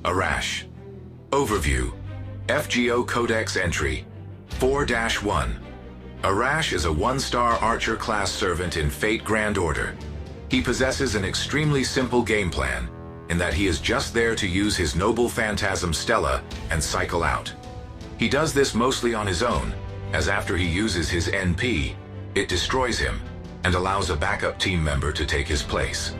Arash. Overview. FGO Codex Entry 4-1. Arash is a 1-star archer class servant in Fate Grand Order. He possesses an extremely simple game plan, in that he is just there to use his noble phantasm Stella and cycle out. He does this mostly on his own, as after he uses his NP, it destroys him and allows a backup team member to take his place.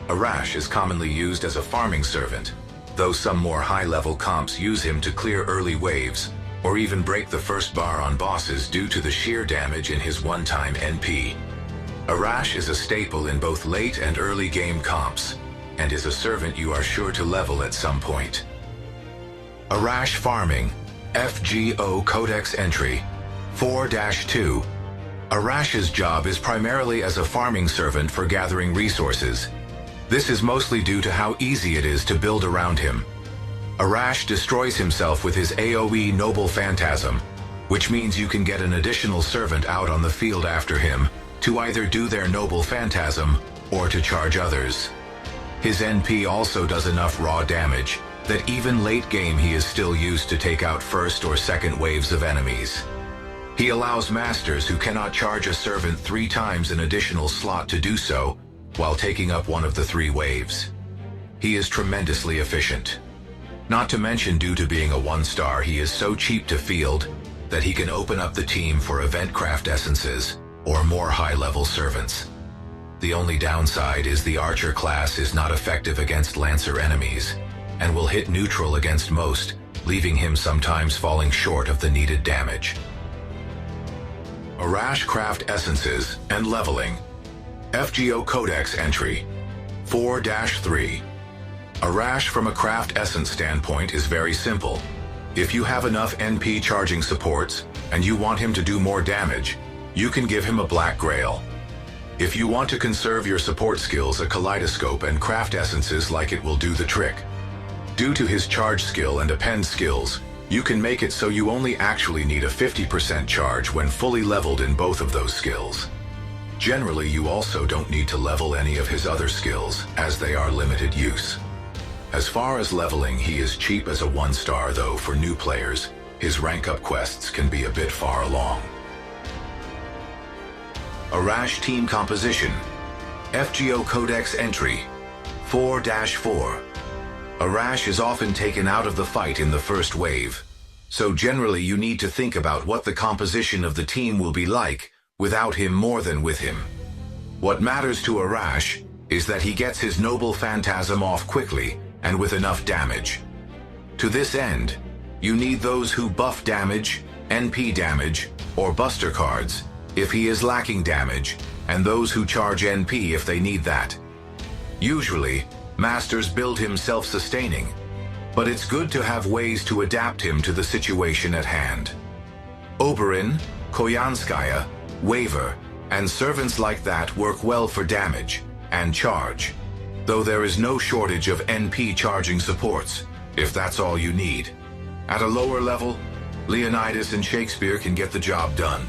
Arash is commonly used as a farming servant, though some more high-level comps use him to clear early waves, or even break the first bar on bosses due to the sheer damage in his one-time NP. Arash is a staple in both late and early game comps, and is a servant you are sure to level at some point. Arash Farming, FGO Codex Entry 4-2. Arash's job is primarily as a farming servant for gathering resources. This is mostly due to how easy it is to build around him. Arash destroys himself with his AoE Noble Phantasm, which means you can get an additional servant out on the field after him to either do their Noble Phantasm or to charge others. His NP also does enough raw damage that even late game he is still used to take out first or second waves of enemies. He allows masters who cannot charge a servant 3 times an additional slot to do so while taking up one of the 3 waves. He is tremendously efficient. Not to mention, due to being a 1-star, he is so cheap to field that he can open up the team for event craft essences or more high-level servants. The only downside is the archer class is not effective against lancer enemies and will hit neutral against most, leaving him sometimes falling short of the needed damage. Arash Craft Essences and Leveling. FGO Codex Entry 4-3. Arash from a craft essence standpoint is very simple. If you have enough NP charging supports and you want him to do more damage, you can give him a Black Grail. If you want to conserve your support skills, a Kaleidoscope and craft essences like it will do the trick. Due to his charge skill and append skills, you can make it so you only actually need a 50% charge when fully leveled in both of those skills. Generally, you also don't need to level any of his other skills, as they are limited use. As far as leveling, he is cheap as a 1-star, though for new players, his rank-up quests can be a bit far along. Arash Team Composition. FGO Codex Entry 4-4. Arash is often taken out of the fight in the first wave, so generally you need to think about what the composition of the team will be like without him more than with him. What matters to Arash is that he gets his Noble Phantasm off quickly and with enough damage. To this end, you need those who buff damage, NP damage, or buster cards if he is lacking damage, and those who charge NP if they need that. Usually, masters build him self-sustaining, but it's good to have ways to adapt him to the situation at hand. Oberyn, Koyanskaya, Waver, and servants like that work well for damage and charge, though there is no shortage of NP charging supports, if that's all you need. At a lower level, Leonidas and Shakespeare can get the job done.